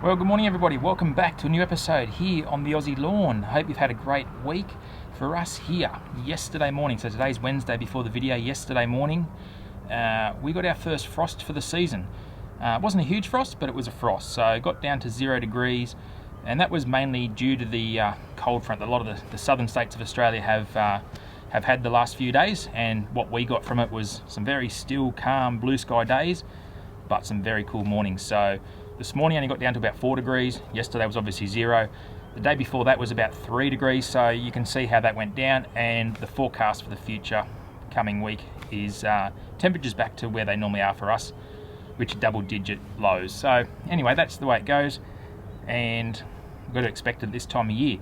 Well, good morning everybody. Welcome back to a new episode here on the Aussie Lawn. Hope you've had a great week. For us here, yesterday morning, so today's Wednesday before the video, yesterday morning, we got our first frost for the season. It wasn't a huge frost, but it was a frost. So it got down to 0 degrees, and that was mainly due to the cold front that a lot of the southern states of Australia have had the last few days, and what we got from it was some very still, calm, blue sky days, but some very cool mornings. So this morning only got down to about 4 degrees. Yesterday was obviously 0. The day before that was about 3 degrees, so you can see how that went down, and the forecast for the future coming week is temperatures back to where they normally are for us, which are double-digit lows. So anyway, that's the way it goes, and we've got to expect it this time of year.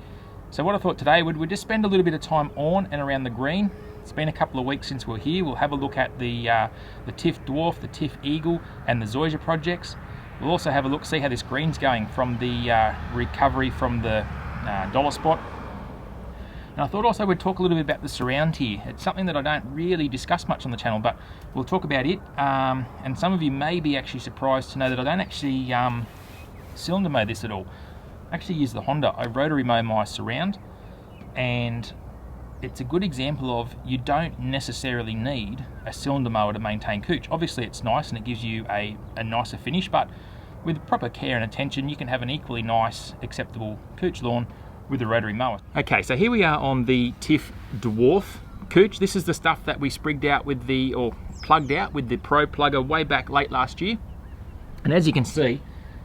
So what I thought today, we'd just spend a little bit of time on and around the green. It's been a couple of weeks since we're here. We'll have a look at the Tiff Dwarf, the Tiff Eagle, and the Zoysia projects. We'll also have a look, see how this green's going from the recovery from the dollar spot. And I thought also we'd talk a little bit about the surround here. It's something that I don't really discuss much on the channel, but we'll talk about it. And some of you may be actually surprised to know that I don't actually cylinder mow this at all. I actually use the Honda. I rotary mow my surround, and it's a good example of you don't necessarily need a cylinder mower to maintain cooch. Obviously it's nice and it gives you a nicer finish, but with proper care and attention you can have an equally nice, acceptable cooch lawn with a rotary mower. Okay, so here we are on the Tiff Dwarf cooch. This is the stuff that we sprigged out with or plugged out with the Pro Plugger way back late last year. And as you can see,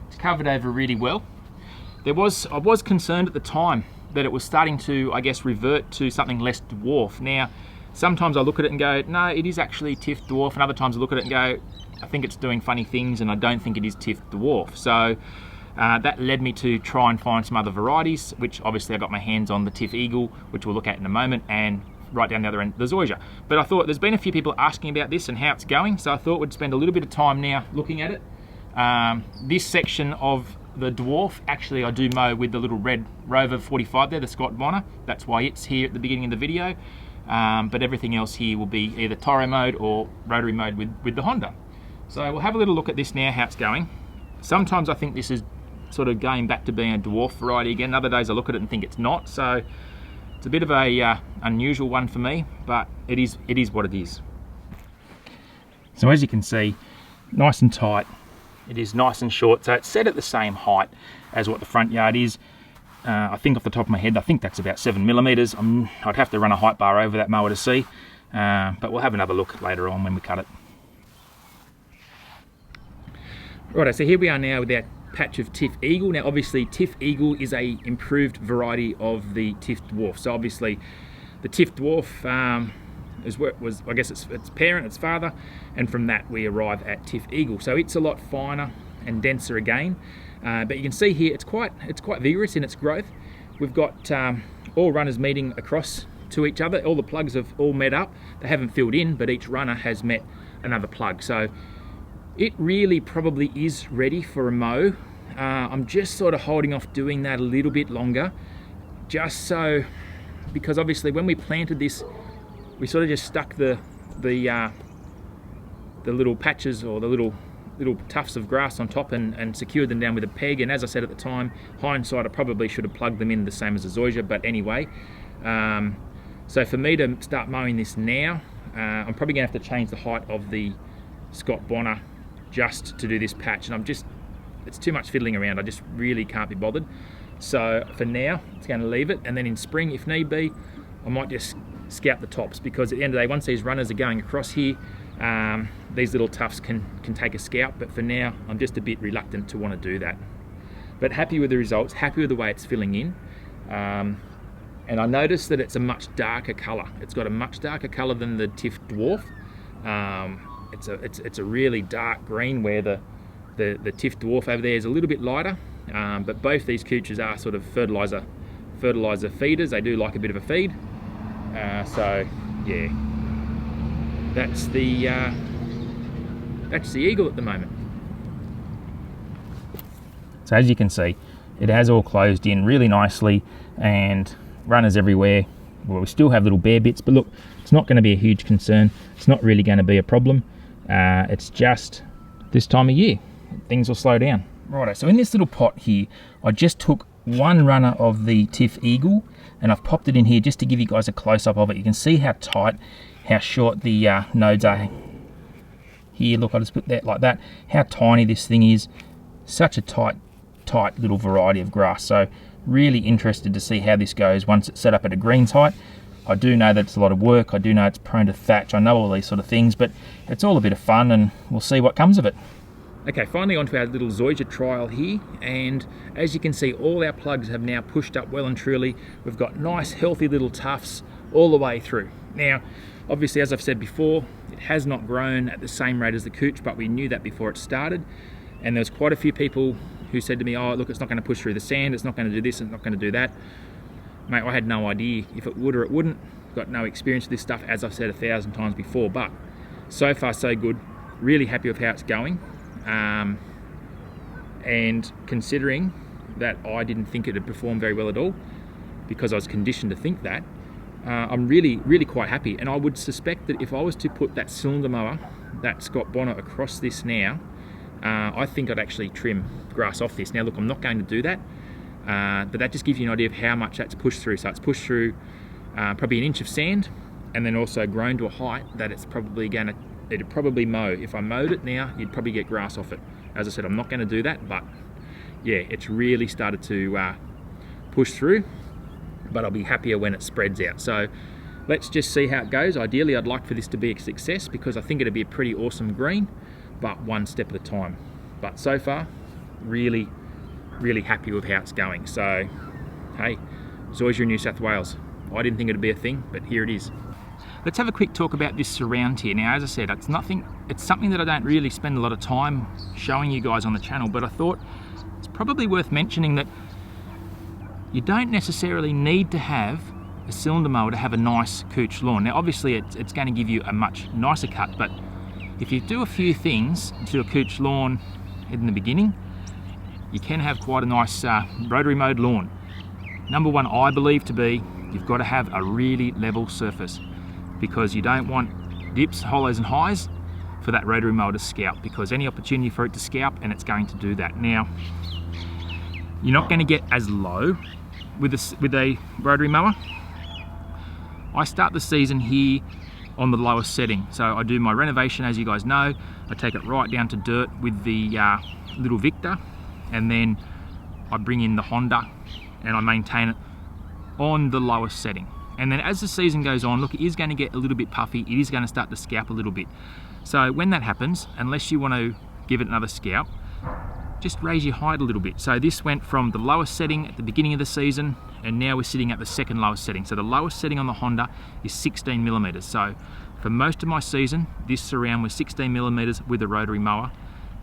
it's covered over really well. I was concerned at the time that it was starting to, I guess, revert to something less dwarf. Now, sometimes I look at it and go, no, it is actually Tiff Dwarf, and other times I look at it and go, I think it's doing funny things and I don't think it is Tiff Dwarf. So that led me to try and find some other varieties, which obviously I got my hands on the Tiff Eagle, which we'll look at in a moment, and right down the other end, the Zoysia. But I thought there's been a few people asking about this and how it's going, so I thought we'd spend a little bit of time now looking at it. This section of the Dwarf, actually I do mow with the little red Rover 45 there, the Scott Bonner. That's why it's here at the beginning of the video. But everything else here will be either Tyro mode or rotary mode with the Honda. So we'll have a little look at this now, how it's going. Sometimes I think this is sort of going back to being a dwarf variety again. Other days I look at it and think it's not. So it's a bit of a unusual one for me, but it is what it is. So as you can see, nice and tight. It is nice and short, so it's set at the same height as what the front yard is. I think off the top of my head, I think that's about 7mm. I'd have to run a height bar over that mower to see, but we'll have another look later on when we cut it. Righto, so here we are now with our patch of Tiff Eagle. Now obviously Tiff Eagle is a improved variety of the Tiff Dwarf. So obviously the Tiff Dwarf was I guess its parent, its father, and from that we arrive at Tiff Eagle. So it's a lot finer and denser again, but you can see here it's quite vigorous in its growth. We've got all runners meeting across to each other. All the plugs have all met up. They haven't filled in, but each runner has met another plug. So it really probably is ready for a mow. I'm just sort of holding off doing that a little bit longer, just so, because obviously when we planted this, we sort of just stuck the little patches or the little tufts of grass on top and secured them down with a peg. And as I said at the time, hindsight, I probably should have plugged them in the same as the Zoysia, but anyway. So for me to start mowing this now, I'm probably going to have to change the height of the Scott Bonner just to do this patch, and it's too much fiddling around. I just really can't be bothered. So for now, it's going to leave it, and then in spring, if need be, I might just scout the tops, because at the end of the day, once these runners are going across here, these little tufts can take a scout, but for now I'm just a bit reluctant to want to do that. But happy with the results, happy with the way it's filling in, and I noticed that it's a much darker colour. It's got a much darker colour than the Tiff Dwarf. It's a really dark green, where the Tiff Dwarf over there is a little bit lighter, but both these cooches are sort of fertiliser feeders. They do like a bit of a feed. So yeah, that's the Eagle at the moment. So as you can see, it has all closed in really nicely, and runners everywhere. Well, we still have little bare bits, but look, it's not going to be a huge concern. It's not really going to be a problem. It's just this time of year, things will slow down. Righto, so in this little pot here, I just took one runner of the Tiff Eagle and I've popped it in here just to give you guys a close-up of it. You can see how tight, how short the nodes are here. Look, I just put that like that. How tiny this thing is. Such a tight little variety of grass. So really interested to see how this goes once it's set up at a greens height. I do know that it's a lot of work. I do know it's prone to thatch. I know all these sort of things, but it's all a bit of fun and we'll see what comes of it. Okay, finally onto our little zoysia trial here, and as you can see, all our plugs have now pushed up well and truly. We've got nice healthy little tufts all the way through. Now obviously, as I've said before, it has not grown at the same rate as the cooch, but we knew that before it started, and there's quite a few people who said to me, oh look, it's not going to push through the sand, it's not going to do this, it's not going to do that. Mate, I had no idea if it would or it wouldn't. Got no experience with this stuff, as I've said 1,000 times before, but so far so good. Really happy with how it's going. And considering that I didn't think it would perform very well at all, because I was conditioned to think that, I'm really quite happy. And I would suspect that if I was to put that cylinder mower, that Scott Bonner, across this now, I think I'd actually trim grass off this. Now look, I'm not going to do that, but that just gives you an idea of how much that's pushed through. So it's pushed through probably an inch of sand, and then also grown to a height that it's probably going to, it'd probably mow. If I mowed it now, you'd probably get grass off it. As I said, I'm not going to do that, but yeah, it's really started to push through, but I'll be happier when it spreads out. So let's just see how it goes. Ideally, I'd like for this to be a success, because I think it'd be a pretty awesome green, but one step at a time. But so far, really happy with how it's going. So hey, zoysia in New South Wales. I didn't think it'd be a thing, but here it is. Let's have a quick talk about this surround here. Now, as I said, it's something that I don't really spend a lot of time showing you guys on the channel, but I thought it's probably worth mentioning that you don't necessarily need to have a cylinder mower to have a nice cooch lawn. Now, obviously, it's going to give you a much nicer cut, but if you do a few things to a cooch lawn in the beginning, you can have quite a nice rotary mowed lawn. Number one, I believe to be, you've got to have a really level surface, because you don't want dips, hollows and highs for that rotary mower to scalp, because any opportunity for it to scalp, and it's going to do that. Now, you're not going to get as low with a rotary mower. I start the season here on the lowest setting. So I do my renovation, as you guys know. I take it right down to dirt with the little Victor, and then I bring in the Honda and I maintain it on the lowest setting. And then as the season goes on, look, it is going to get a little bit puffy. It is going to start to scalp a little bit. So when that happens, unless you want to give it another scalp, just raise your height a little bit. So this went from the lowest setting at the beginning of the season, and now we're sitting at the second lowest setting. So the lowest setting on the Honda is 16 millimeters. So for most of my season, this surround was 16 millimeters with a rotary mower.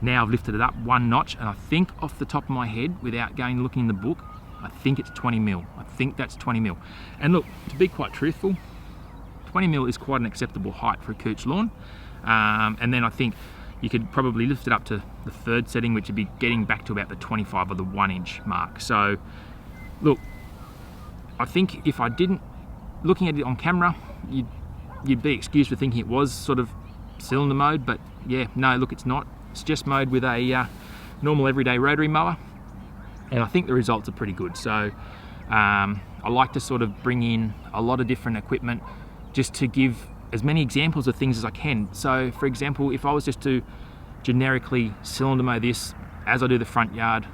Now I've lifted it up one notch, and I think off the top of my head, without going looking in the book, I think it's 20 mil. I think that's 20 mil. And look, to be quite truthful, 20 mil is quite an acceptable height for a cooch lawn. And then I think you could probably lift it up to the third setting, which would be getting back to about the 25 or the 1 inch mark. So look, I think if I didn't, looking at it on camera, you'd be excused for thinking it was sort of cylinder mode, but yeah, no, look, it's not. It's just mowed with a normal everyday rotary mower, and I think the results are pretty good. So I like to sort of bring in a lot of different equipment just to give as many examples of things as I can. So for example, if I was just to generically cylinder mow this as I do the front yard,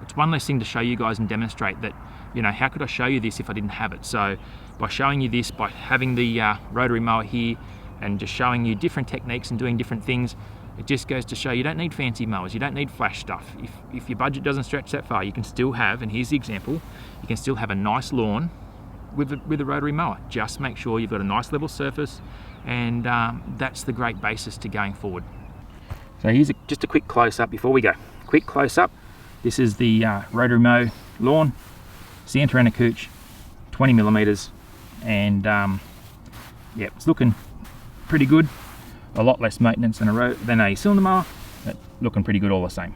it's one less thing to show you guys and demonstrate that, you know, how could I show you this if I didn't have it? So by showing you this, by having the rotary mower here and just showing you different techniques and doing different things, it just goes to show you don't need fancy mowers, you don't need flash stuff. If your budget doesn't stretch that far, you can still have, and here's the example, you can still have a nice lawn with a rotary mower. Just make sure you've got a nice level surface, and that's the great basis to going forward. So here's just a quick close-up before we go. Quick close-up. This is the rotary mow lawn, Santa Ana cooch, 20 millimeters, and yeah, it's looking pretty good. A lot less maintenance than a cylinder mower, but looking pretty good all the same.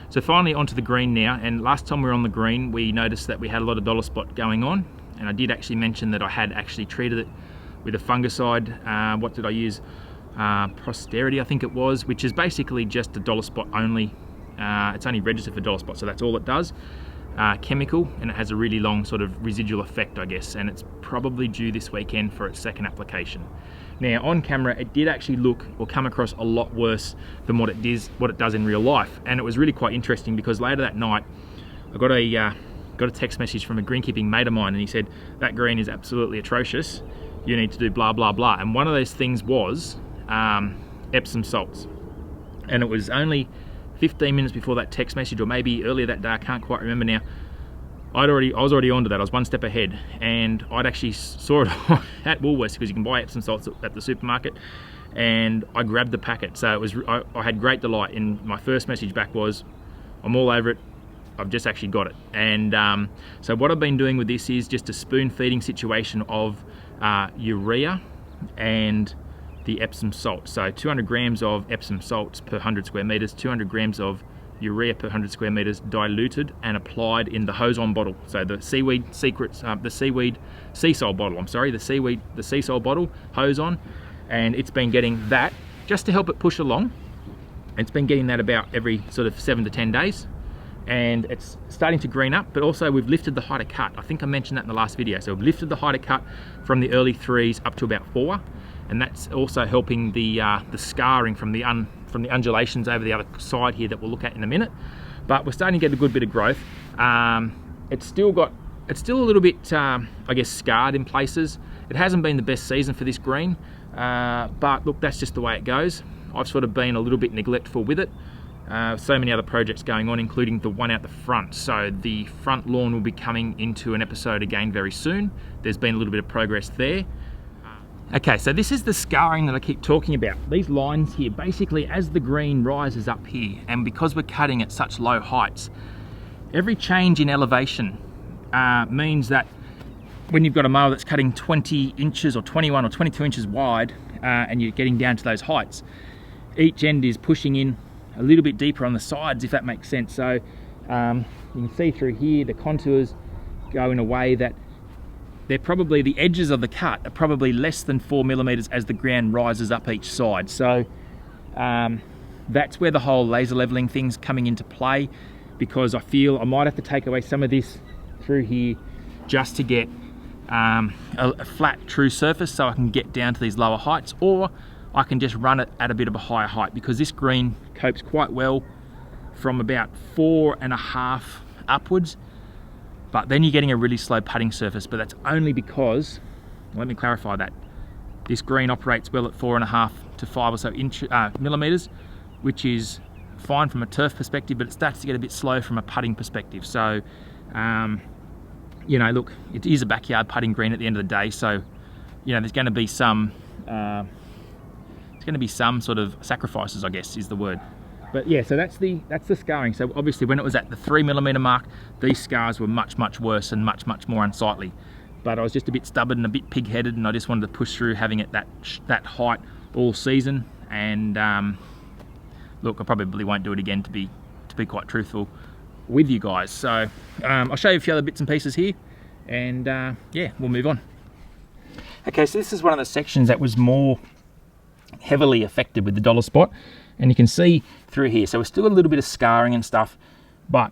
So finally onto the green now, and last time we were on the green we noticed that we had a lot of dollar spot going on, and I did actually mention that I had actually treated it with a fungicide. What did I use? Prosperity, I think it was, which is basically just a dollar spot only It's only registered for Dollar Spot, so that's all it does. Chemical, and it has a really long sort of residual effect, I guess, and it's probably due this weekend for its second application. Now on camera it did actually look or come across a lot worse than what it does in real life, and it was really quite interesting because later that night I got a text message from a greenkeeping mate of mine, and he said that green is absolutely atrocious, you need to do blah blah blah, and one of those things was Epsom salts. And it was only 15 minutes before that text message, or maybe earlier that day, I can't quite remember now. I was already onto that. I was one step ahead, and I'd actually saw it at Woolworths, because you can buy Epsom salts at the supermarket, and I grabbed the packet. So it was, I had great delight, and my first message back was, I'm all over it, I've just actually got it. And so what I've been doing with this is just a spoon feeding situation of urea and the Epsom salt. So 200 grams of Epsom salts per 100 square meters, 200 grams of urea per 100 square meters, diluted and applied in the hose-on bottle. So the Seaweed Secrets, the Seaweed Sea Salt bottle, I'm sorry, the Sea Salt bottle, hose-on, and it's been getting that just to help it push along. It's been getting that about every sort of 7 to 10 days, and it's starting to green up, but also we've lifted the height of cut. I think I mentioned that in the last video. So we've lifted the height of cut from the early 3s up to about 4, and that's also helping the scarring from the undulations over the other side here that we'll look at in a minute. But we're starting to get a good bit of growth. It's still a little bit, I guess, scarred in places. It hasn't been the best season for this green, but look, that's just the way it goes. I've sort of been a little bit neglectful with it. So many other projects going on, including the one out the front. So the front lawn will be coming into an episode again very soon. There's been a little bit of progress there. Okay, so this is the scarring that I keep talking about. These lines here, basically as the green rises up here, and because we're cutting at such low heights, every change in elevation means that when you've got a mower that's cutting 20 inches or 21 or 22 inches wide, and you're getting down to those heights, each end is pushing in a little bit deeper on the sides, if that makes sense. So you can see through here, the contours go in a way that they're probably, the edges of the cut are probably less than 4 millimeters as the ground rises up each side. So that's where the whole laser leveling thing's coming into play, because I feel I might have to take away some of this through here just to get a flat true surface, so I can get down to these lower heights, or I can just run it at a bit of a higher height, because this green copes quite well from about 4.5 upwards. But then you're getting a really slow putting surface, but that's only because, let me clarify that, this green operates well at 4.5 to 5 or so millimeters, which is fine from a turf perspective, but it starts to get a bit slow from a putting perspective. So, you know, look, it is a backyard putting green at the end of the day, so, you know, there's going to be some sort of sacrifices, I guess is the word. But yeah, so that's the scarring. So obviously when it was at the 3 millimeter mark, these scars were much worse and much more unsightly. But I was just a bit stubborn and a bit pig-headed, and I just wanted to push through having it that height all season. And look, I probably won't do it again, to be quite truthful with you guys. So I'll show you a few other bits and pieces here, and yeah, we'll move on. Okay, so this is one of the sections that was more heavily affected with the Dollar Spot, and you can see through here, so we're still a little bit of scarring and stuff, but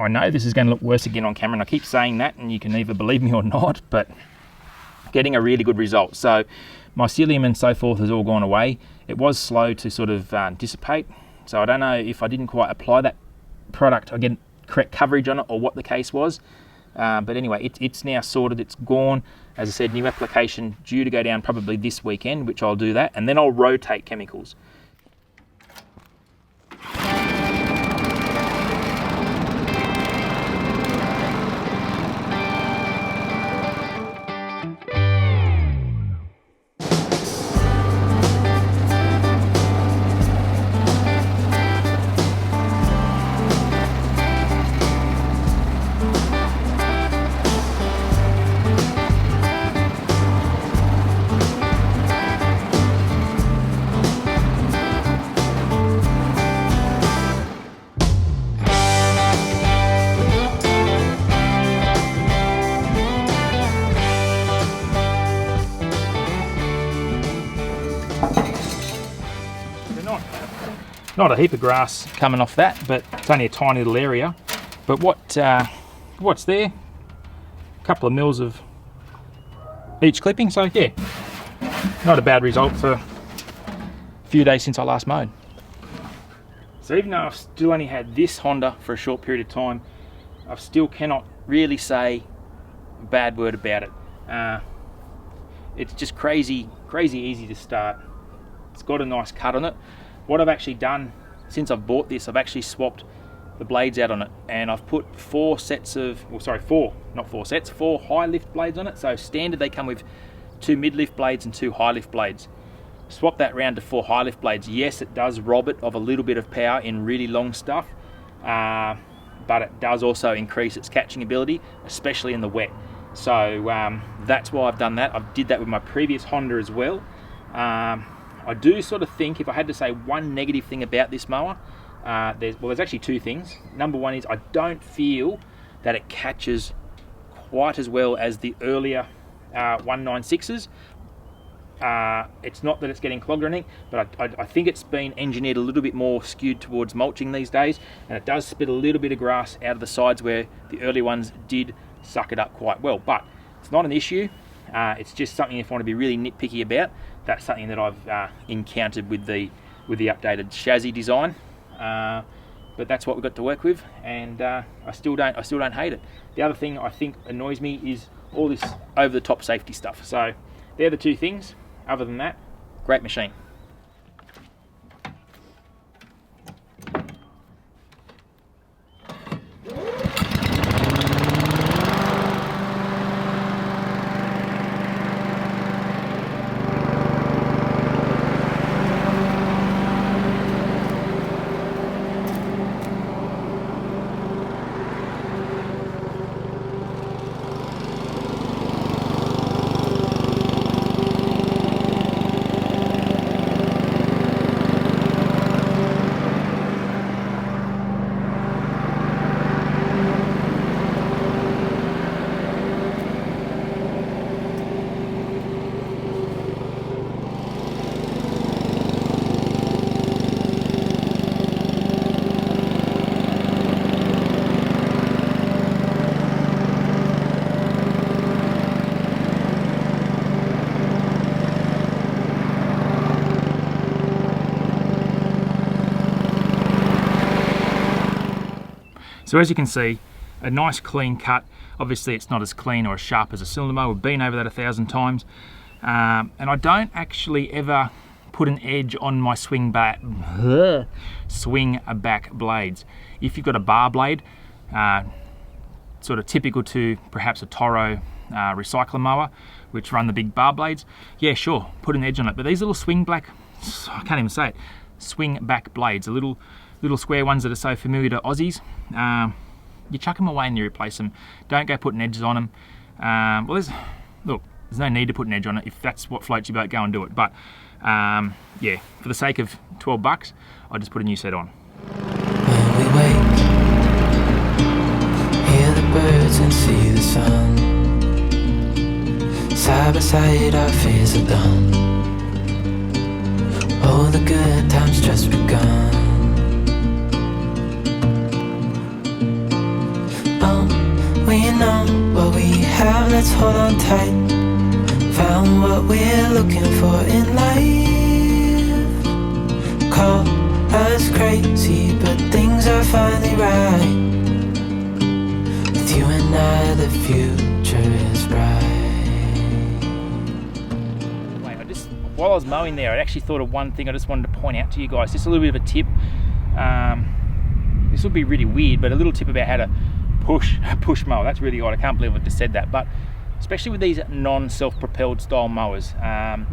I know this is going to look worse again on camera, and I keep saying that, and you can either believe me or not, but getting a really good result. So mycelium and so forth has all gone away. It was slow to sort of dissipate, so I don't know if I didn't quite apply that product, I get correct coverage on it, or what the case was. But anyway, it's now sorted, it's gone. As I said, new application due to go down probably this weekend, which I'll do that, and then I'll rotate chemicals. Not a heap of grass coming off that, but it's only a tiny little area. But what's there? A couple of mils of each clipping, so yeah, not a bad result for a few days since I last mowed. So even though I've still only had this Honda for a short period of time, I still cannot really say a bad word about it. It's just crazy easy to start. It's got a nice cut on it. What I've actually done since I've bought this, I've actually swapped the blades out on it, and I've put four high lift blades on it. So standard they come with 2 mid lift blades and 2 high lift blades. Swap that round to 4 high lift blades. Yes, it does rob it of a little bit of power in really long stuff, but it does also increase its catching ability, especially in the wet. So that's why I've done that. I did that with my previous Honda as well. I do sort of think, if I had to say one negative thing about this mower, there's actually 2 things. Number one is I don't feel that it catches quite as well as the earlier 196s. It's not that it's getting clogged or anything, but I think it's been engineered a little bit more skewed towards mulching these days, and it does spit a little bit of grass out of the sides where the early ones did suck it up quite well. But it's not an issue. It's just something, if I want to be really nitpicky about, that's something that I've encountered with the updated chassis design. But that's what we've got to work with, and I still don't hate it. The other thing I think annoys me is all this over the top safety stuff. So they're the 2 things. Other than that, great machine. So as you can see, a nice clean cut. Obviously it's not as clean or as sharp as a cylinder mower. We've been over that 1,000 times. And I don't actually ever put an edge on my swing back blades. If you've got a bar blade, sort of typical to perhaps a Toro recycler mower, which run the big bar blades, yeah, sure, put an edge on it. But these little swing back blades, the little square ones that are so familiar to Aussies, you chuck them away and you replace them. Don't go putting edges on them. There's no need to put an edge on it. If that's what floats your boat, go and do it. But yeah, for the sake of $12, I just put a new set on. When we wake, hear the birds and see the sun. Side by side our fears are done. All the good times just begun. We know what we have, let's hold on tight. Found what we're looking for in life. Call us crazy, but things are finally right. With you and I, the future is bright. Wait, while I was mowing there, I actually thought of one thing I just wanted to point out to you guys. Just a little bit of a tip. This will be really weird, but a little tip about how to push mower. That's really odd. I can't believe I just said that. But especially with these non-self-propelled style mowers, and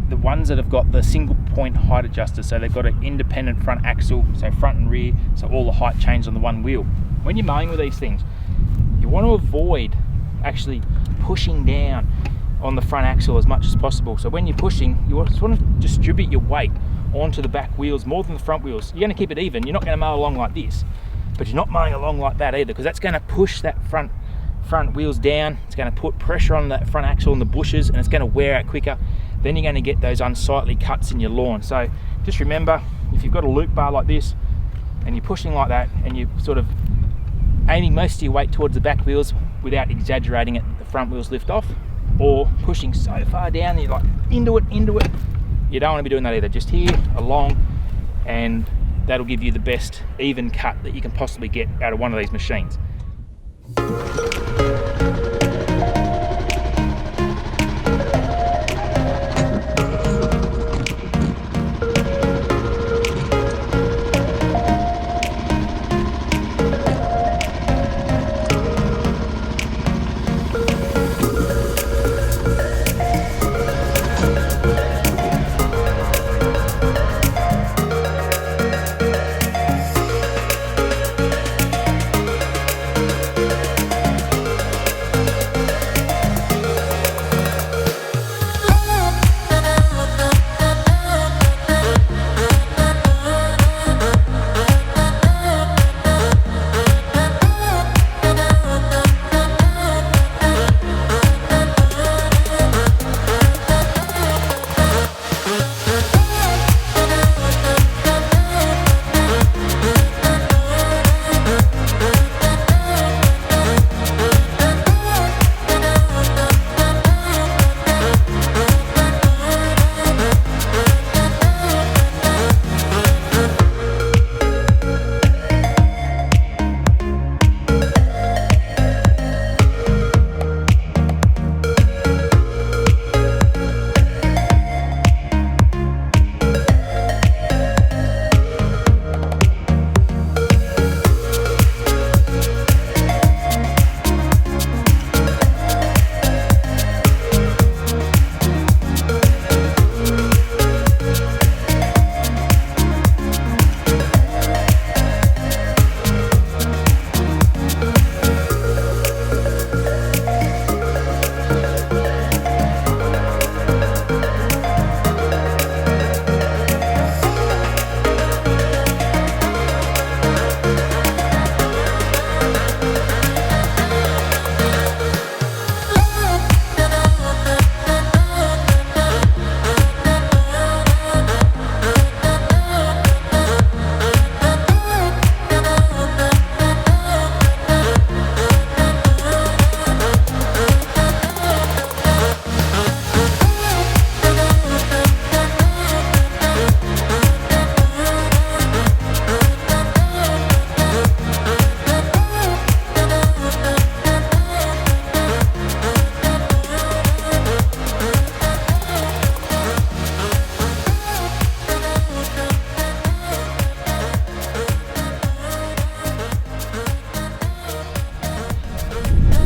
the ones that have got the single point height adjuster, so they've got an independent front axle, so front and rear, so all the height changes on the one wheel. When you're mowing with these things, you want to avoid actually pushing down on the front axle as much as possible. So when you're pushing, you just want to distribute your weight onto the back wheels more than the front wheels. You're going to keep it even. You're not going to mow along like this, but you're not mowing along like that either, because that's going to push that front wheels down. It's going to put pressure on that front axle and the bushes, and it's going to wear out quicker. then you're going to get those unsightly cuts in your lawn. So just remember, if you've got a loop bar like this and you're pushing like that and you're sort of aiming most of your weight towards the back wheels without exaggerating it, the front wheels lift off, or pushing so far down you're like into it, you don't want to be doing that either. Just here, along, and that'll give you the best even cut that you can possibly get out of one of these machines.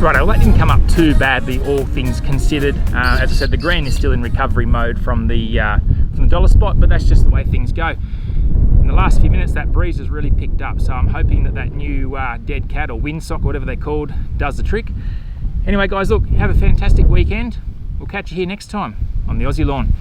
Right, well, that didn't come up too badly, all things considered. As I said, the Grand is still in recovery mode from the dollar spot, but that's just the way things go. In the last few minutes, that breeze has really picked up, so I'm hoping that that new dead cat or windsock, or whatever they're called, does the trick. Anyway, guys, look, have a fantastic weekend. We'll catch you here next time on the Aussie Lawn.